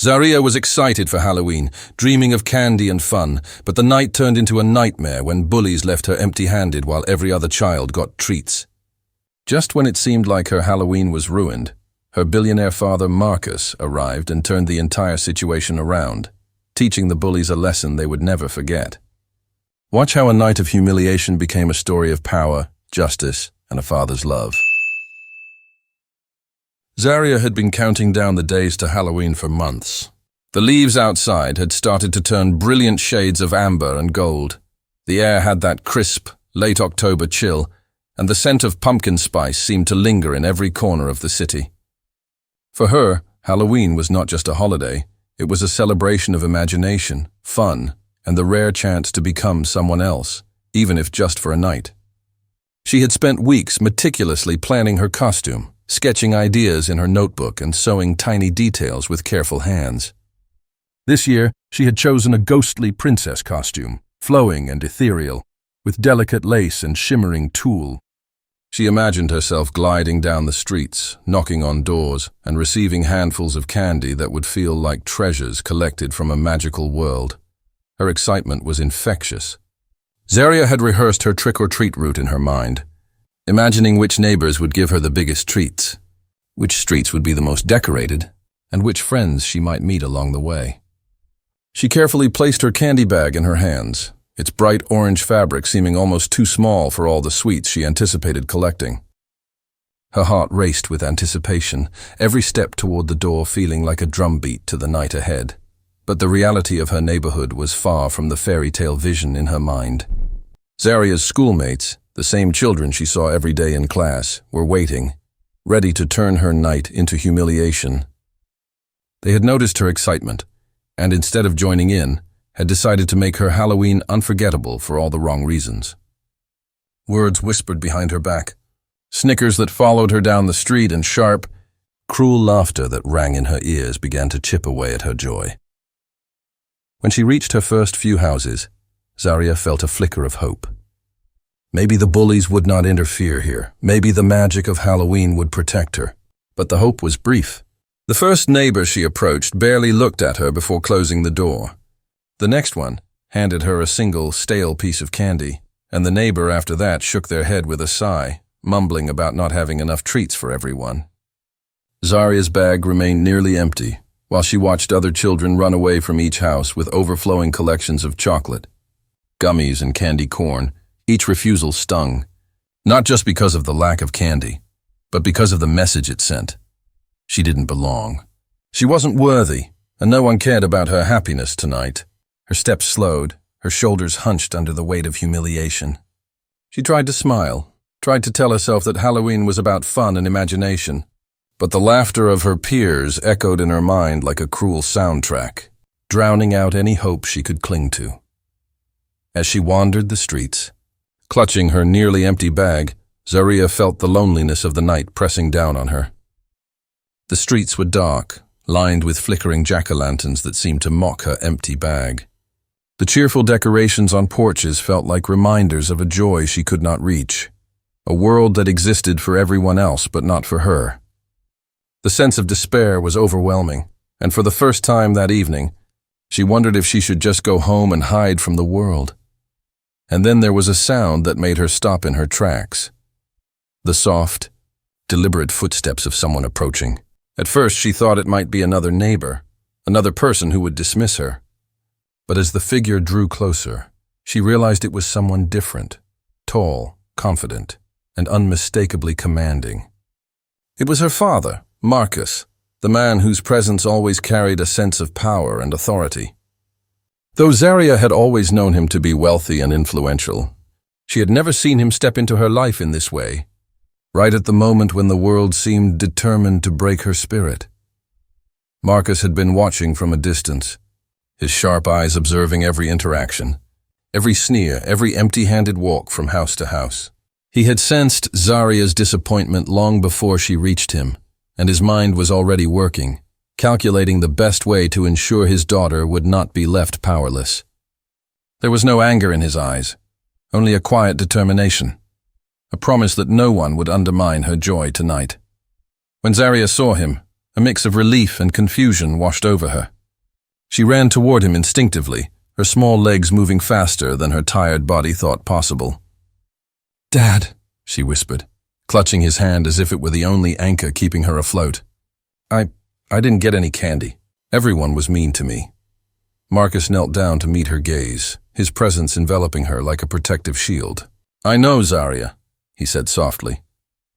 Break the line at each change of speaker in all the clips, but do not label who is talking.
Zaria was excited for Halloween, dreaming of candy and fun, but the night turned into a nightmare when bullies left her empty-handed while every other child got treats. Just when it seemed like her Halloween was ruined, her billionaire father Marcus arrived and turned the entire situation around, teaching the bullies a lesson they would never forget. Watch how a night of humiliation became a story of power, justice, and a father's love. Zaria had been counting down the days to Halloween for months. The leaves outside had started to turn brilliant shades of amber and gold. The air had that crisp, late October chill, and the scent of pumpkin spice seemed to linger in every corner of the city. For her, Halloween was not just a holiday, it was a celebration of imagination, fun, and the rare chance to become someone else, even if just for a night. She had spent weeks meticulously planning her costume, sketching ideas in her notebook and sewing tiny details with careful hands. This year, she had chosen a ghostly princess costume, flowing and ethereal, with delicate lace and shimmering tulle. She imagined herself gliding down the streets, knocking on doors, and receiving handfuls of candy that would feel like treasures collected from a magical world. Her excitement was infectious. Zaria had rehearsed her trick-or-treat route in her mind, imagining which neighbors would give her the biggest treats, which streets would be the most decorated, and which friends she might meet along the way. She carefully placed her candy bag in her hands, its bright orange fabric seeming almost too small for all the sweets she anticipated collecting. Her heart raced with anticipation, every step toward the door feeling like a drumbeat to the night ahead. But the reality of her neighborhood was far from the fairy tale vision in her mind. Zaria's schoolmates, the same children she saw every day in class, were waiting, ready to turn her night into humiliation. They had noticed her excitement, and instead of joining in, had decided to make her Halloween unforgettable for all the wrong reasons. Words whispered behind her back, snickers that followed her down the street, and sharp, cruel laughter that rang in her ears began to chip away at her joy. When she reached her first few houses, Zaria felt a flicker of hope. Maybe the bullies would not interfere here. Maybe the magic of Halloween would protect her. But the hope was brief. The first neighbor she approached barely looked at her before closing the door. The next one handed her a single, stale piece of candy, and the neighbor after that shook their head with a sigh, mumbling about not having enough treats for everyone. Zaria's bag remained nearly empty, while she watched other children run away from each house with overflowing collections of chocolate, gummies, and candy corn. Each refusal stung, not just because of the lack of candy, but because of the message it sent. She didn't belong. She wasn't worthy, and no one cared about her happiness tonight. Her steps slowed, her shoulders hunched under the weight of humiliation. She tried to smile, tried to tell herself that Halloween was about fun and imagination, but the laughter of her peers echoed in her mind like a cruel soundtrack, drowning out any hope she could cling to. As she wandered the streets, clutching her nearly empty bag, Zaria felt the loneliness of the night pressing down on her. The streets were dark, lined with flickering jack-o'-lanterns that seemed to mock her empty bag. The cheerful decorations on porches felt like reminders of a joy she could not reach, a world that existed for everyone else but not for her. The sense of despair was overwhelming, and for the first time that evening, she wondered if she should just go home and hide from the world. And then there was a sound that made her stop in her tracks. The soft, deliberate footsteps of someone approaching. At first she thought it might be another neighbor, another person who would dismiss her. But as the figure drew closer, she realized it was someone different, tall, confident, and unmistakably commanding. It was her father, Marcus, the man whose presence always carried a sense of power and authority. Though Zaria had always known him to be wealthy and influential, she had never seen him step into her life in this way, right at the moment when the world seemed determined to break her spirit. Marcus had been watching from a distance, his sharp eyes observing every interaction, every sneer, every empty-handed walk from house to house. He had sensed Zaria's disappointment long before she reached him, and his mind was already working, calculating the best way to ensure his daughter would not be left powerless. There was no anger in his eyes, only a quiet determination, a promise that no one would undermine her joy tonight. When Zaria saw him, a mix of relief and confusion washed over her. She ran toward him instinctively, her small legs moving faster than her tired body thought possible. "Dad," she whispered, clutching his hand as if it were the only anchor keeping her afloat. I didn't get any candy. Everyone was mean to me." Marcus knelt down to meet her gaze, his presence enveloping her like a protective shield. "I know, Zaria," he said softly,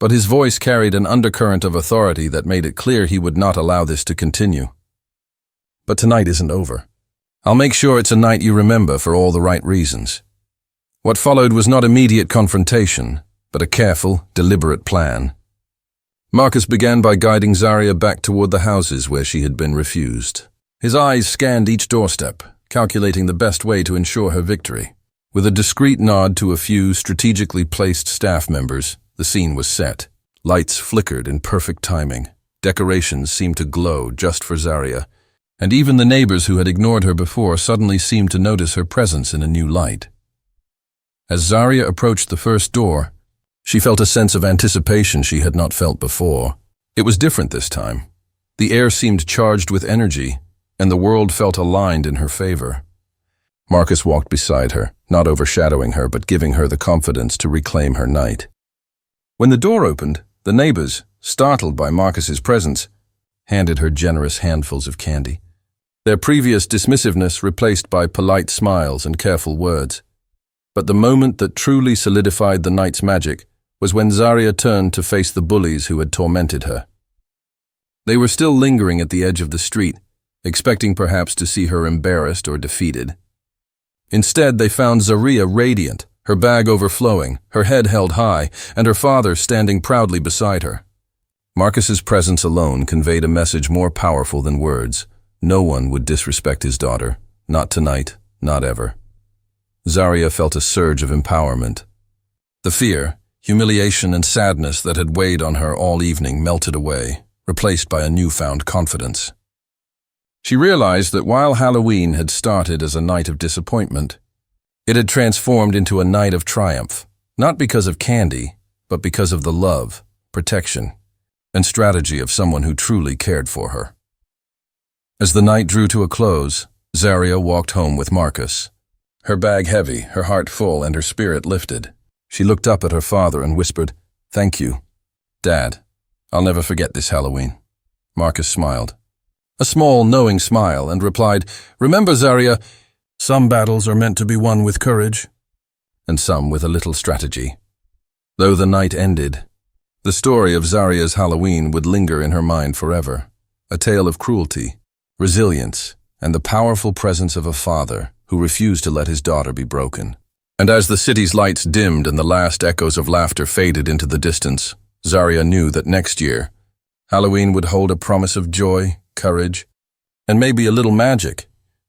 but his voice carried an undercurrent of authority that made it clear he would not allow this to continue. "But tonight isn't over. I'll make sure it's a night you remember for all the right reasons." What followed was not immediate confrontation, but a careful, deliberate plan. Marcus began by guiding Zaria back toward the houses where she had been refused. His eyes scanned each doorstep, calculating the best way to ensure her victory. With a discreet nod to a few strategically placed staff members, the scene was set. Lights flickered in perfect timing. Decorations seemed to glow just for Zaria, and even the neighbors who had ignored her before suddenly seemed to notice her presence in a new light. As Zaria approached the first door, she felt a sense of anticipation she had not felt before. It was different this time. The air seemed charged with energy, and the world felt aligned in her favor. Marcus walked beside her, not overshadowing her but giving her the confidence to reclaim her night. When the door opened, the neighbors, startled by Marcus's presence, handed her generous handfuls of candy, their previous dismissiveness replaced by polite smiles and careful words. But the moment that truly solidified the night's magic was when Zaria turned to face the bullies who had tormented her. They were still lingering at the edge of the street, expecting perhaps to see her embarrassed or defeated. Instead, they found Zaria radiant, her bag overflowing, her head held high, and her father standing proudly beside her. Marcus's presence alone conveyed a message more powerful than words. No one would disrespect his daughter. Not tonight, not ever. Zaria felt a surge of empowerment. The fear, humiliation, and sadness that had weighed on her all evening melted away, replaced by a newfound confidence. She realized that while Halloween had started as a night of disappointment, it had transformed into a night of triumph, not because of candy, but because of the love, protection, and strategy of someone who truly cared for her. As the night drew to a close, Zaria walked home with Marcus. Her bag heavy, her heart full, and her spirit lifted. She looked up at her father and whispered, "Thank you, Dad. I'll never forget this Halloween." Marcus smiled. A small, knowing smile, and replied, "Remember, Zaria, some battles are meant to be won with courage, and some with a little strategy." Though the night ended, the story of Zaria's Halloween would linger in her mind forever. A tale of cruelty, resilience, and the powerful presence of a father who refused to let his daughter be broken. And as the city's lights dimmed and the last echoes of laughter faded into the distance, Zaria knew that next year, Halloween would hold a promise of joy, courage, and maybe a little magic.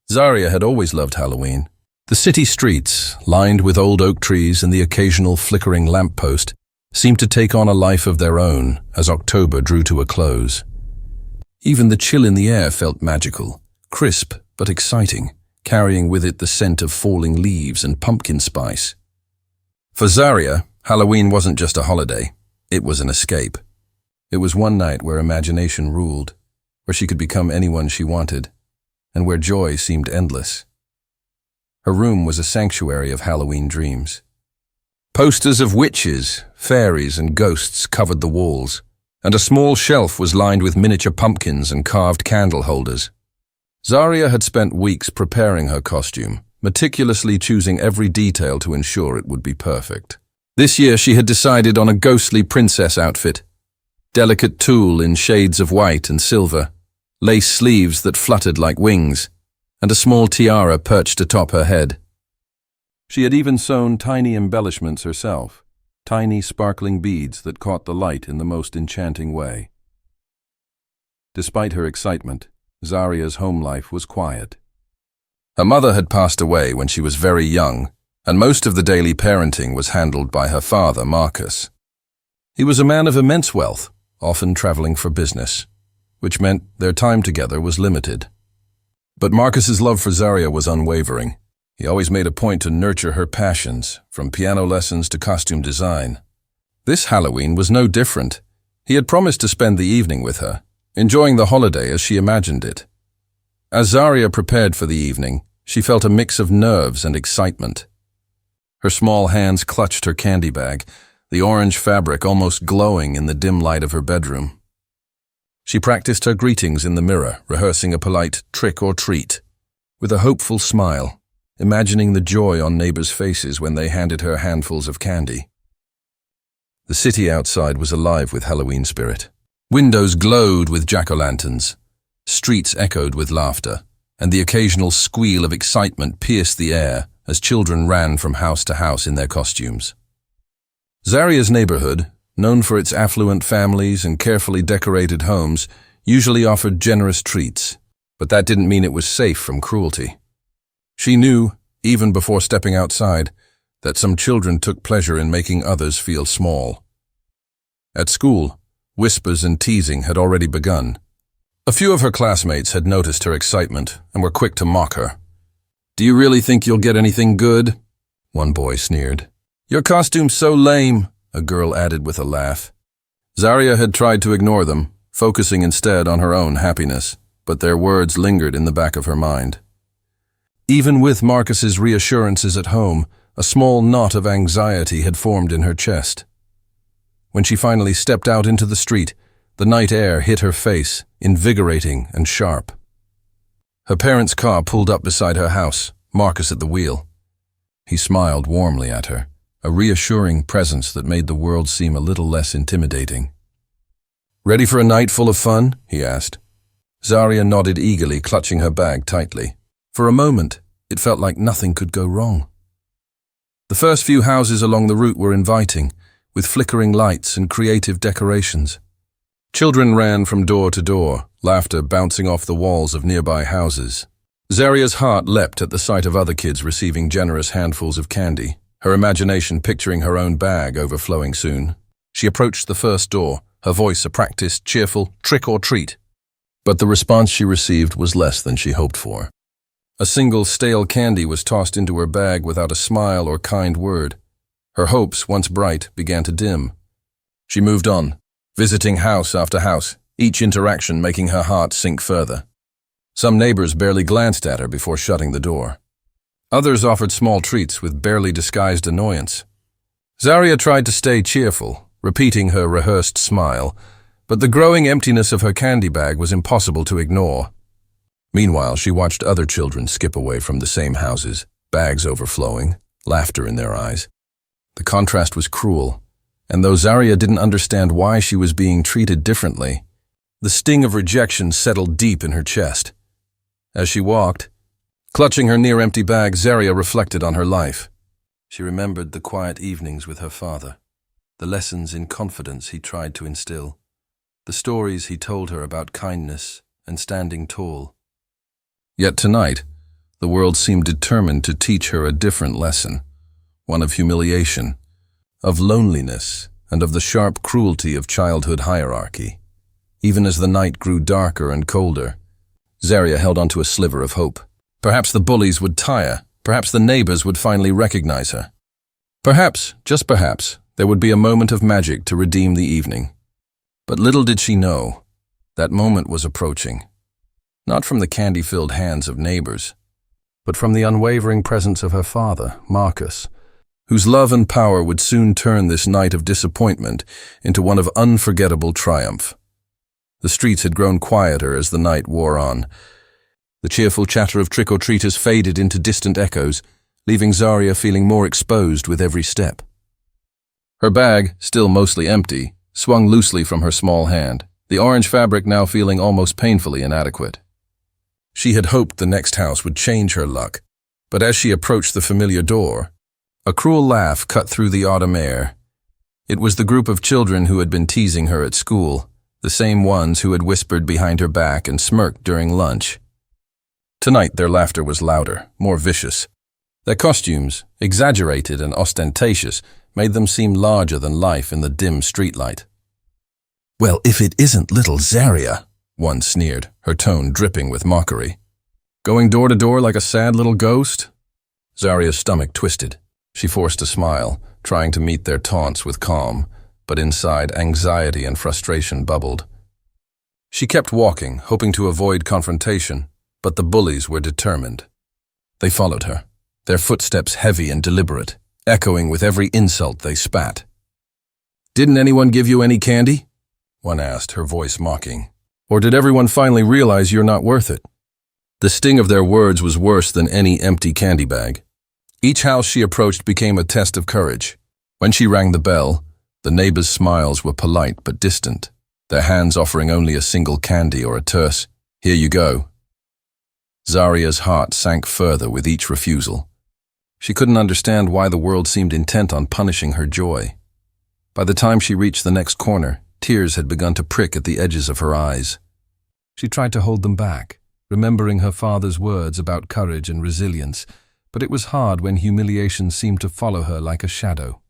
Zaria had always loved Halloween. The city streets, lined with old oak trees and the occasional flickering lamppost, seemed to take on a life of their own as October drew to a close. Even the chill in the air felt magical, crisp but exciting, carrying with it the scent of falling leaves and pumpkin spice. For Zaria, Halloween wasn't just a holiday, it was an escape. It was one night where imagination ruled, where she could become anyone she wanted, and where joy seemed endless. Her room was a sanctuary of Halloween dreams. Posters of witches, fairies, and ghosts covered the walls, and a small shelf was lined with miniature pumpkins and carved candle holders. Zaria had spent weeks preparing her costume, meticulously choosing every detail to ensure it would be perfect. This year she had decided on a ghostly princess outfit, delicate tulle in shades of white and silver, lace sleeves that fluttered like wings, and a small tiara perched atop her head. She had even sewn tiny embellishments herself, tiny sparkling beads that caught the light in the most enchanting way. Despite her excitement, Zaria's home life was quiet. Her mother had passed away when she was very young, and most of the daily parenting was handled by her father, Marcus. He was a man of immense wealth, often traveling for business, which meant their time together was limited. But Marcus's love for Zaria was unwavering. He always made a point to nurture her passions, from piano lessons to costume design. This Halloween was no different. He had promised to spend the evening with her, enjoying the holiday as she imagined it. As Zaria prepared for the evening, she felt a mix of nerves and excitement. Her small hands clutched her candy bag, the orange fabric almost glowing in the dim light of her bedroom. She practiced her greetings in the mirror, rehearsing a polite trick or treat, with a hopeful smile, imagining the joy on neighbors' faces when they handed her handfuls of candy. The city outside was alive with Halloween spirit. Windows glowed with jack-o'-lanterns, streets echoed with laughter, and the occasional squeal of excitement pierced the air as children ran from house to house in their costumes. Zaria's neighborhood, known for its affluent families and carefully decorated homes, usually offered generous treats, but that didn't mean it was safe from cruelty. She knew, even before stepping outside, that some children took pleasure in making others feel small. At school, whispers and teasing had already begun. A few of her classmates had noticed her excitement and were quick to mock her. "Do you really think you'll get anything good?" one boy sneered. "Your costume's so lame," a girl added with a laugh. Zaria had tried to ignore them, focusing instead on her own happiness, but their words lingered in the back of her mind. Even with Marcus's reassurances at home, a small knot of anxiety had formed in her chest. When she finally stepped out into the street, the night air hit her face, invigorating and sharp. Her parents' car pulled up beside her house, Marcus at the wheel. He smiled warmly at her, a reassuring presence that made the world seem a little less intimidating. "Ready for a night full of fun?" he asked. Zaria nodded eagerly, clutching her bag tightly. For a moment, it felt like nothing could go wrong. The first few houses along the route were inviting, with flickering lights and creative decorations. Children ran from door to door, laughter bouncing off the walls of nearby houses. Zaria's heart leapt at the sight of other kids receiving generous handfuls of candy, her imagination picturing her own bag overflowing soon. She approached the first door, her voice a practiced, cheerful trick or treat. But the response she received was less than she hoped for. A single stale candy was tossed into her bag without a smile or kind word. Her hopes, once bright, began to dim. She moved on, visiting house after house, each interaction making her heart sink further. Some neighbors barely glanced at her before shutting the door. Others offered small treats with barely disguised annoyance. Zaria tried to stay cheerful, repeating her rehearsed smile, but the growing emptiness of her candy bag was impossible to ignore. Meanwhile, she watched other children skip away from the same houses, bags overflowing, laughter in their eyes. The contrast was cruel, and though Zaria didn't understand why she was being treated differently, the sting of rejection settled deep in her chest. As she walked, clutching her near-empty bag, Zaria reflected on her life. She remembered the quiet evenings with her father, the lessons in confidence he tried to instill, the stories he told her about kindness and standing tall. Yet tonight, the world seemed determined to teach her a different lesson, one of humiliation, of loneliness, and of the sharp cruelty of childhood hierarchy. Even as the night grew darker and colder, Zaria held onto a sliver of hope. Perhaps the bullies would tire, perhaps the neighbors would finally recognize her. Perhaps, just perhaps, there would be a moment of magic to redeem the evening. But little did she know, that moment was approaching. Not from the candy-filled hands of neighbors, but from the unwavering presence of her father, Marcus, whose love and power would soon turn this night of disappointment into one of unforgettable triumph. The streets had grown quieter as the night wore on. The cheerful chatter of trick-or-treaters faded into distant echoes, leaving Zaria feeling more exposed with every step. Her bag, still mostly empty, swung loosely from her small hand, the orange fabric now feeling almost painfully inadequate. She had hoped the next house would change her luck, but as she approached the familiar door, a cruel laugh cut through the autumn air. It was the group of children who had been teasing her at school, the same ones who had whispered behind her back and smirked during lunch. Tonight their laughter was louder, more vicious. Their costumes, exaggerated and ostentatious, made them seem larger than life in the dim streetlight. "Well, if it isn't little Zaria," one sneered, her tone dripping with mockery. "Going door to door like a sad little ghost?" Zaria's stomach twisted. She forced a smile, trying to meet their taunts with calm, but inside anxiety and frustration bubbled. She kept walking, hoping to avoid confrontation, But the bullies were determined. They followed her, their footsteps heavy and deliberate, echoing with every insult they spat. "Didn't anyone give you any candy?" one asked, her voice mocking. "Or did everyone finally realize you're not worth it?" The sting of their words was worse than any empty candy bag. Each house she approached became a test of courage. When she rang the bell, the neighbors' smiles were polite but distant, their hands offering only a single candy or a terse, "Here you go." Zaria's heart sank further with each refusal. She couldn't understand why the world seemed intent on punishing her joy. By the time she reached the next corner, tears had begun to prick at the edges of her eyes. She tried to hold them back, remembering her father's words about courage and resilience, but it was hard when humiliation seemed to follow her like a shadow.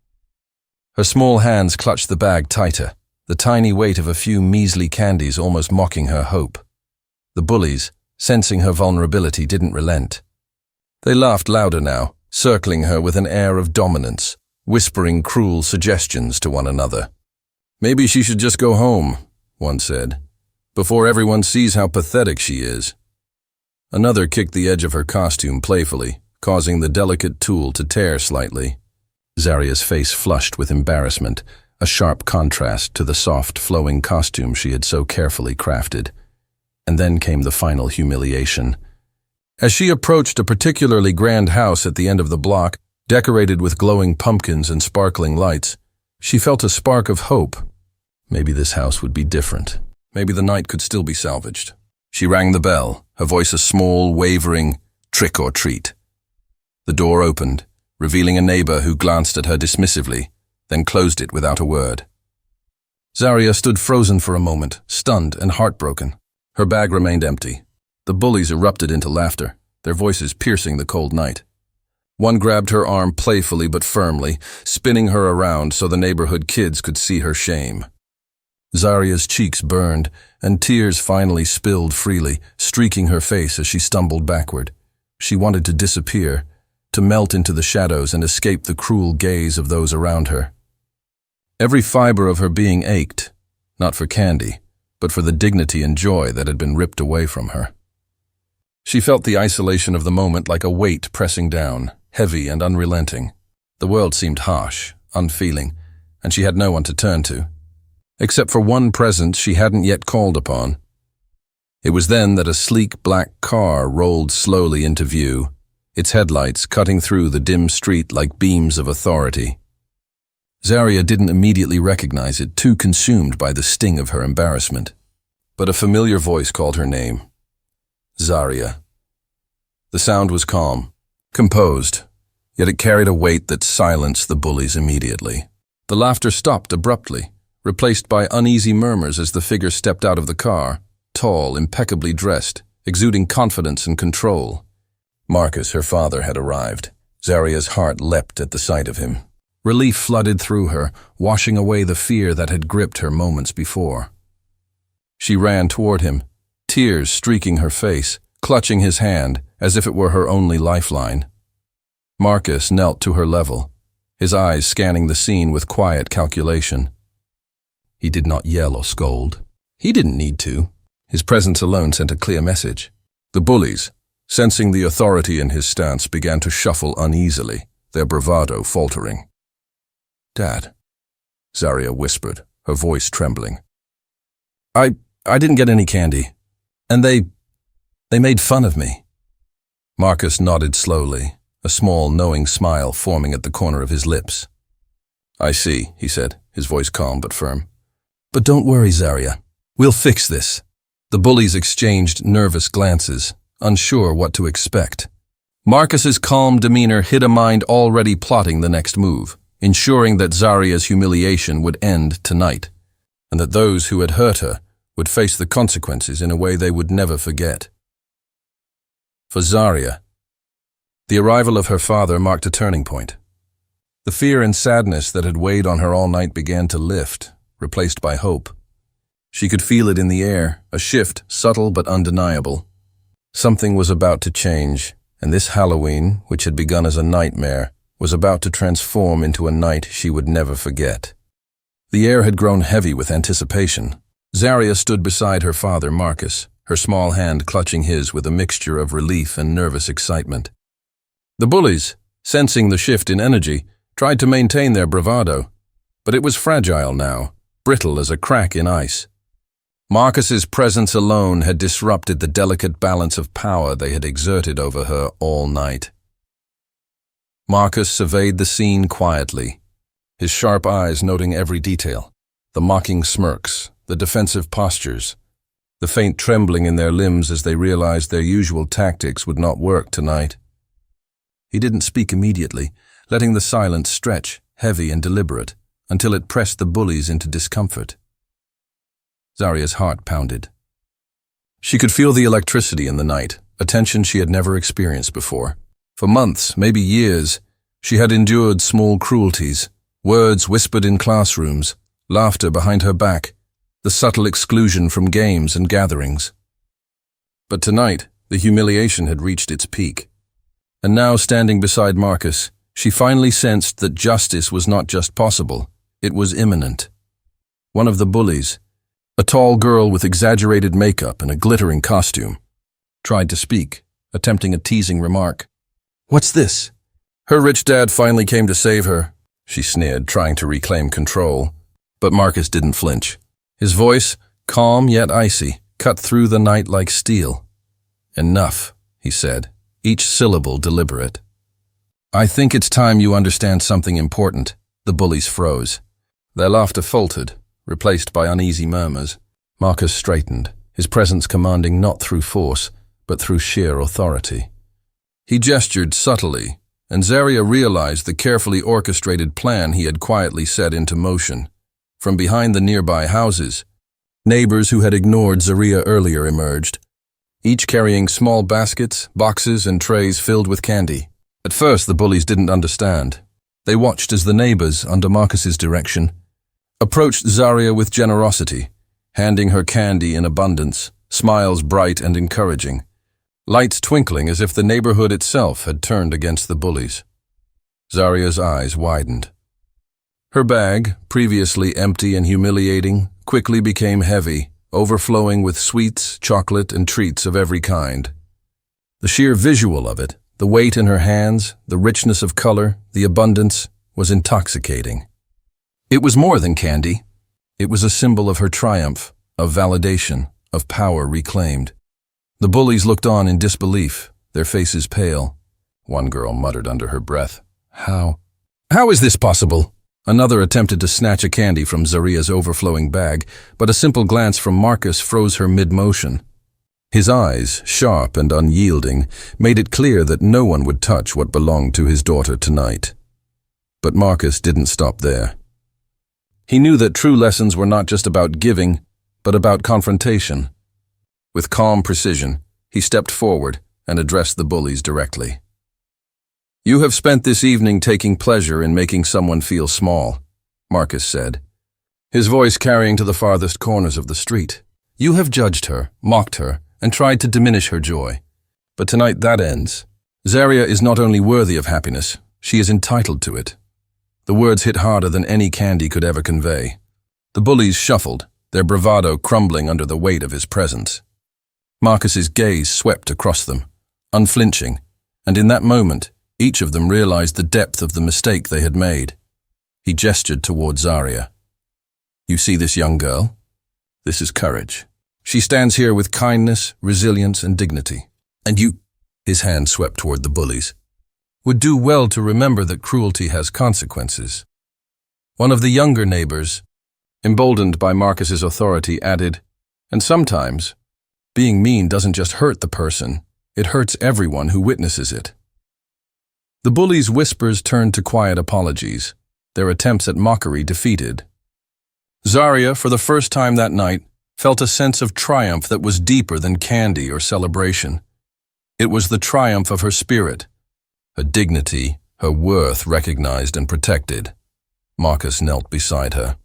Her small hands clutched the bag tighter, the tiny weight of a few measly candies almost mocking her hope. The bullies, sensing her vulnerability, didn't relent. They laughed louder now, circling her with an air of dominance, whispering cruel suggestions to one another. "Maybe she should just go home," one said, "before everyone sees how pathetic she is." Another kicked the edge of her costume playfully, causing the delicate tulle to tear slightly. Zaria's face flushed with embarrassment, a sharp contrast to the soft, flowing costume she had so carefully crafted. And then came the final humiliation. As she approached a particularly grand house at the end of the block, decorated with glowing pumpkins and sparkling lights, she felt a spark of hope. Maybe this house would be different. Maybe the night could still be salvaged. She rang the bell, her voice a small, wavering trick or treat. The door opened, revealing a neighbor who glanced at her dismissively, then closed it without a word. Zaria stood frozen for a moment, stunned and heartbroken. Her bag remained empty. The bullies erupted into laughter, their voices piercing the cold night. One grabbed her arm playfully but firmly, spinning her around so the neighborhood kids could see her shame. Zaria's cheeks burned, and tears finally spilled freely, streaking her face as she stumbled backward. She wanted to disappear, to melt into the shadows and escape the cruel gaze of those around her. Every fiber of her being ached, not for candy, but for the dignity and joy that had been ripped away from her. She felt the isolation of the moment like a weight pressing down, heavy and unrelenting. The world seemed harsh, unfeeling, and she had no one to turn to, except for one presence she hadn't yet called upon. It was then that a sleek black car rolled slowly into view, its headlights cutting through the dim street like beams of authority. Zaria didn't immediately recognize it, too consumed by the sting of her embarrassment. But a familiar voice called her name. Zaria. The sound was calm, composed, yet it carried a weight that silenced the bullies immediately. The laughter stopped abruptly, replaced by uneasy murmurs as the figure stepped out of the car, tall, impeccably dressed, exuding confidence and control. Marcus, her father, had arrived. Zaria's heart leapt at the sight of him. Relief flooded through her, washing away the fear that had gripped her moments before. She ran toward him, tears streaking her face, clutching his hand as if it were her only lifeline. Marcus knelt to her level, his eyes scanning the scene with quiet calculation. He did not yell or scold. He didn't need to. His presence alone sent a clear message. The bullies, sensing the authority in his stance, began to shuffle uneasily, their bravado faltering. "Dad," Zaria whispered, her voice trembling. I didn't get any candy, and they made fun of me." Marcus nodded slowly, a small, knowing smile forming at the corner of his lips. "I see," he said, his voice calm but firm. "But don't worry, Zaria. We'll fix this." The bullies exchanged nervous glances, unsure what to expect. Marcus's calm demeanor hid a mind already plotting the next move, ensuring that Zaria's humiliation would end tonight, and that those who had hurt her would face the consequences in a way they would never forget. For Zaria, the arrival of her father marked a turning point. The fear and sadness that had weighed on her all night began to lift, replaced by hope. She could feel it in the air, a shift, subtle but undeniable. Something was about to change, and this Halloween, which had begun as a nightmare, was about to transform into a night she would never forget. The air had grown heavy with anticipation. Zaria stood beside her father, Marcus, her small hand clutching his with a mixture of relief and nervous excitement. The bullies, sensing the shift in energy, tried to maintain their bravado, but it was fragile now, brittle as a crack in ice. Marcus's presence alone had disrupted the delicate balance of power they had exerted over her all night. Marcus surveyed the scene quietly, his sharp eyes noting every detail, the mocking smirks, the defensive postures, the faint trembling in their limbs as they realized their usual tactics would not work tonight. He didn't speak immediately, letting the silence stretch, heavy and deliberate, until it pressed the bullies into discomfort. Zaria's heart pounded. She could feel the electricity in the night, a tension she had never experienced before. For months, maybe years, she had endured small cruelties, words whispered in classrooms, laughter behind her back, the subtle exclusion from games and gatherings. But tonight, the humiliation had reached its peak. And now, standing beside Marcus, she finally sensed that justice was not just possible, it was imminent. One of the bullies, a tall girl with exaggerated makeup and a glittering costume, tried to speak, attempting a teasing remark. "What's this?" "Her rich dad finally came to save her," she sneered, trying to reclaim control. But Marcus didn't flinch. His voice, calm yet icy, cut through the night like steel. "Enough," he said, each syllable deliberate. "I think it's time you understand something important." The bullies froze. Their laughter faltered, replaced by uneasy murmurs. Marcus straightened, his presence commanding not through force, but through sheer authority. He gestured subtly, and Zaria realized the carefully orchestrated plan he had quietly set into motion. From behind the nearby houses, neighbors who had ignored Zaria earlier emerged, each carrying small baskets, boxes, and trays filled with candy. At first, the bullies didn't understand. They watched as the neighbors, under Marcus's direction, approached Zaria with generosity, handing her candy in abundance, smiles bright and encouraging, lights twinkling as if the neighborhood itself had turned against the bullies. Zaria's eyes widened. Her bag, previously empty and humiliating, quickly became heavy, overflowing with sweets, chocolate, and treats of every kind. The sheer visual of it, the weight in her hands, the richness of color, the abundance, was intoxicating. It was more than candy. It was a symbol of her triumph, of validation, of power reclaimed. The bullies looked on in disbelief, their faces pale. One girl muttered under her breath, How is this possible?" Another attempted to snatch a candy from Zaria's overflowing bag, but a simple glance from Marcus froze her mid-motion. His eyes, sharp and unyielding, made it clear that no one would touch what belonged to his daughter tonight. But Marcus didn't stop there. He knew that true lessons were not just about giving, but about confrontation. With calm precision, he stepped forward and addressed the bullies directly. "You have spent this evening taking pleasure in making someone feel small," Marcus said, his voice carrying to the farthest corners of the street. "You have judged her, mocked her, and tried to diminish her joy. But tonight that ends. Zaria is not only worthy of happiness, she is entitled to it." The words hit harder than any candy could ever convey. The bullies shuffled, their bravado crumbling under the weight of his presence. Marcus's gaze swept across them, unflinching, and in that moment, each of them realized the depth of the mistake they had made. He gestured toward Zaria. "You see this young girl? This is courage. She stands here with kindness, resilience, and dignity. And you," his hand swept toward the bullies, "would do well to remember that cruelty has consequences." One of the younger neighbors, emboldened by Marcus's authority, added, "And sometimes, being mean doesn't just hurt the person, it hurts everyone who witnesses it." The bullies' whispers turned to quiet apologies, their attempts at mockery defeated. Zaria, for the first time that night, felt a sense of triumph that was deeper than candy or celebration. It was the triumph of her spirit, her dignity, her worth recognized and protected. Marcus knelt beside her,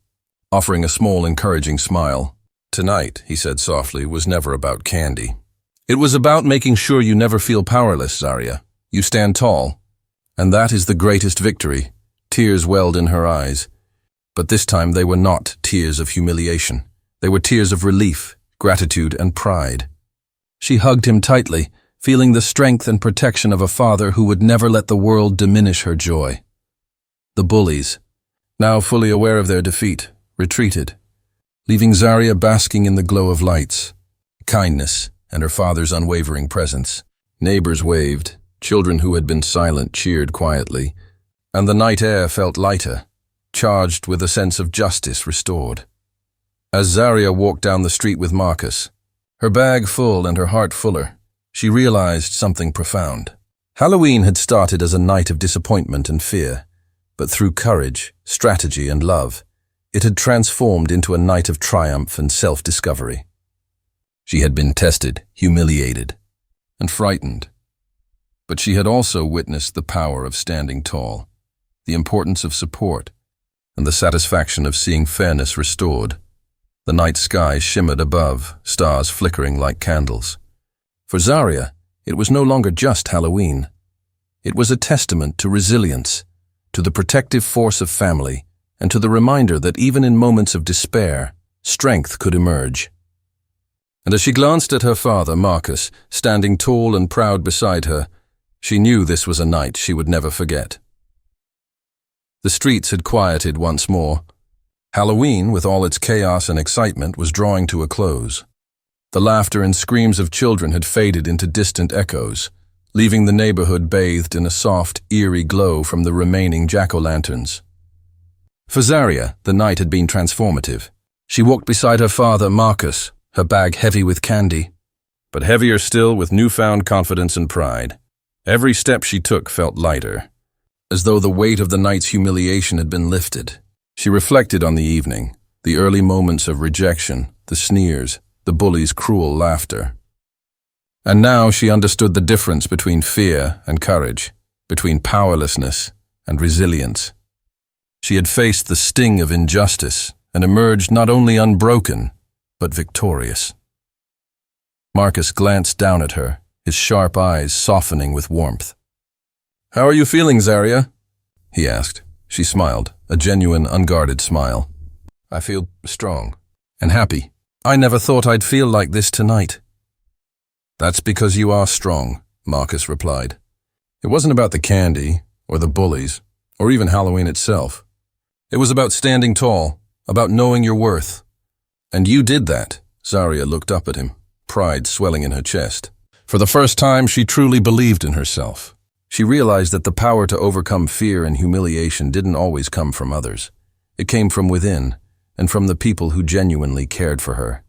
offering a small, encouraging smile. "Tonight," he said softly, "was never about candy. It was about making sure you never feel powerless, Zaria. You stand tall. And that is the greatest victory." Tears welled in her eyes. But this time they were not tears of humiliation. They were tears of relief, gratitude, and pride. She hugged him tightly, feeling the strength and protection of a father who would never let the world diminish her joy. The bullies, now fully aware of their defeat, retreated, leaving Zaria basking in the glow of lights, kindness, and her father's unwavering presence. Neighbors waved, children who had been silent cheered quietly, and the night air felt lighter, charged with a sense of justice restored. As Zaria walked down the street with Marcus, her bag full and her heart fuller, she realized something profound. Halloween had started as a night of disappointment and fear, but through courage, strategy, and love, it had transformed into a night of triumph and self-discovery. She had been tested, humiliated, and frightened, but she had also witnessed the power of standing tall, the importance of support, and the satisfaction of seeing fairness restored. The night sky shimmered above, stars flickering like candles. For Zaria, it was no longer just Halloween. It was a testament to resilience, to the protective force of family, and to the reminder that even in moments of despair, strength could emerge. And as she glanced at her father, Marcus, standing tall and proud beside her, she knew this was a night she would never forget. The streets had quieted once more. Halloween, with all its chaos and excitement, was drawing to a close. The laughter and screams of children had faded into distant echoes, leaving the neighborhood bathed in a soft, eerie glow from the remaining jack-o'-lanterns. For Zaria, the night had been transformative. She walked beside her father, Marcus, her bag heavy with candy, but heavier still with newfound confidence and pride. Every step she took felt lighter, as though the weight of the night's humiliation had been lifted. She reflected on the evening, the early moments of rejection, the sneers, the bullies' cruel laughter. And now she understood the difference between fear and courage, between powerlessness and resilience. She had faced the sting of injustice and emerged not only unbroken, but victorious. Marcus glanced down at her, his sharp eyes softening with warmth. "How are you feeling, Zaria?" he asked. She smiled, a genuine, unguarded smile. "I feel strong and happy. I never thought I'd feel like this tonight." "That's because you are strong," Marcus replied. "It wasn't about the candy, or the bullies, or even Halloween itself. It was about standing tall, about knowing your worth. And you did that." Zaria looked up at him, pride swelling in her chest. For the first time, she truly believed in herself. She realized that the power to overcome fear and humiliation didn't always come from others. It came from within, and from the people who genuinely cared for her.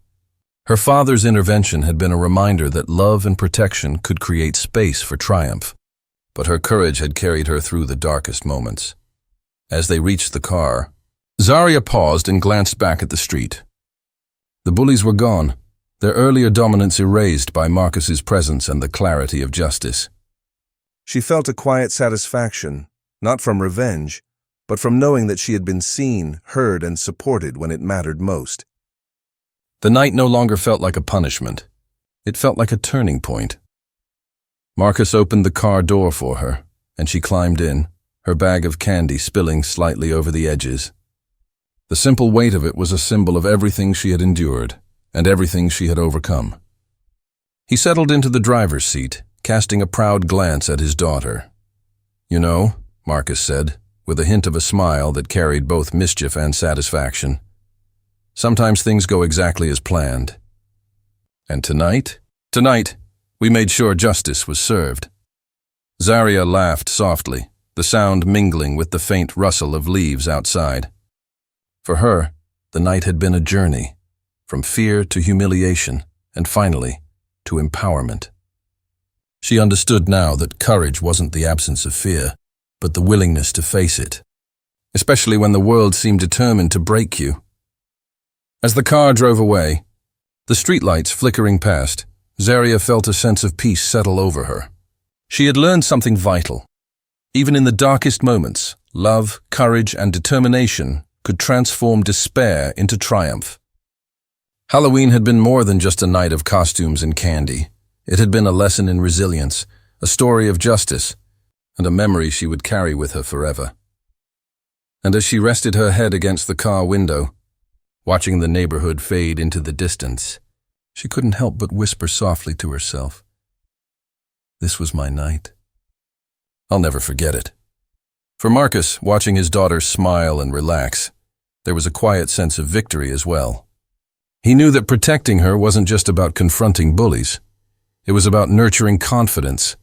Her father's intervention had been a reminder that love and protection could create space for triumph, but her courage had carried her through the darkest moments. As they reached the car, Zaria paused and glanced back at the street. The bullies were gone, their earlier dominance erased by Marcus's presence and the clarity of justice.
She felt a quiet satisfaction, not from revenge, but from knowing that she had been seen, heard, and supported when it mattered most.
The night no longer felt like a punishment. It felt like a turning point. Marcus opened the car door for her, and she climbed in, her bag of candy spilling slightly over the edges. The simple weight of it was a symbol of everything she had endured and everything she had overcome. He settled into the driver's seat, casting a proud glance at his daughter. "You know," Marcus said, with a hint of a smile that carried both mischief and satisfaction, "sometimes things go exactly as planned. And tonight? Tonight, we made sure justice was served." Zaria laughed softly, the sound mingling with the faint rustle of leaves outside. For her, the night had been a journey, from fear to humiliation, and finally, to empowerment. She understood now that courage wasn't the absence of fear, but the willingness to face it, especially when the world seemed determined to break you. As the car drove away, the streetlights flickering past, Zaria felt a sense of peace settle over her. She had learned something vital. Even in the darkest moments, love, courage, and determination could transform despair into triumph. Halloween had been more than just a night of costumes and candy. It had been a lesson in resilience, a story of justice, and a memory she would carry with her forever. And as she rested her head against the car window, watching the neighborhood fade into the distance, She couldn't help but whisper softly to herself, "This was my night." I'll never forget it. For Marcus, watching his daughter smile and relax, there was a quiet sense of victory as well. He knew that protecting her wasn't just about confronting bullies. It was about nurturing confidence,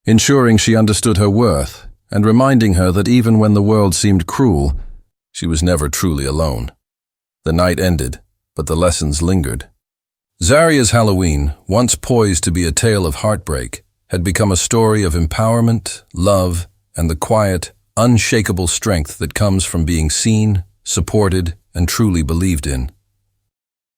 ensuring she understood her worth, and reminding her that even when the world seemed cruel, she was never truly alone. The night ended, but the lessons lingered. Zaria's Halloween, once poised to be a tale of heartbreak, had become a story of empowerment, love, and the quiet, unshakable strength that comes from being seen, supported, and truly believed in.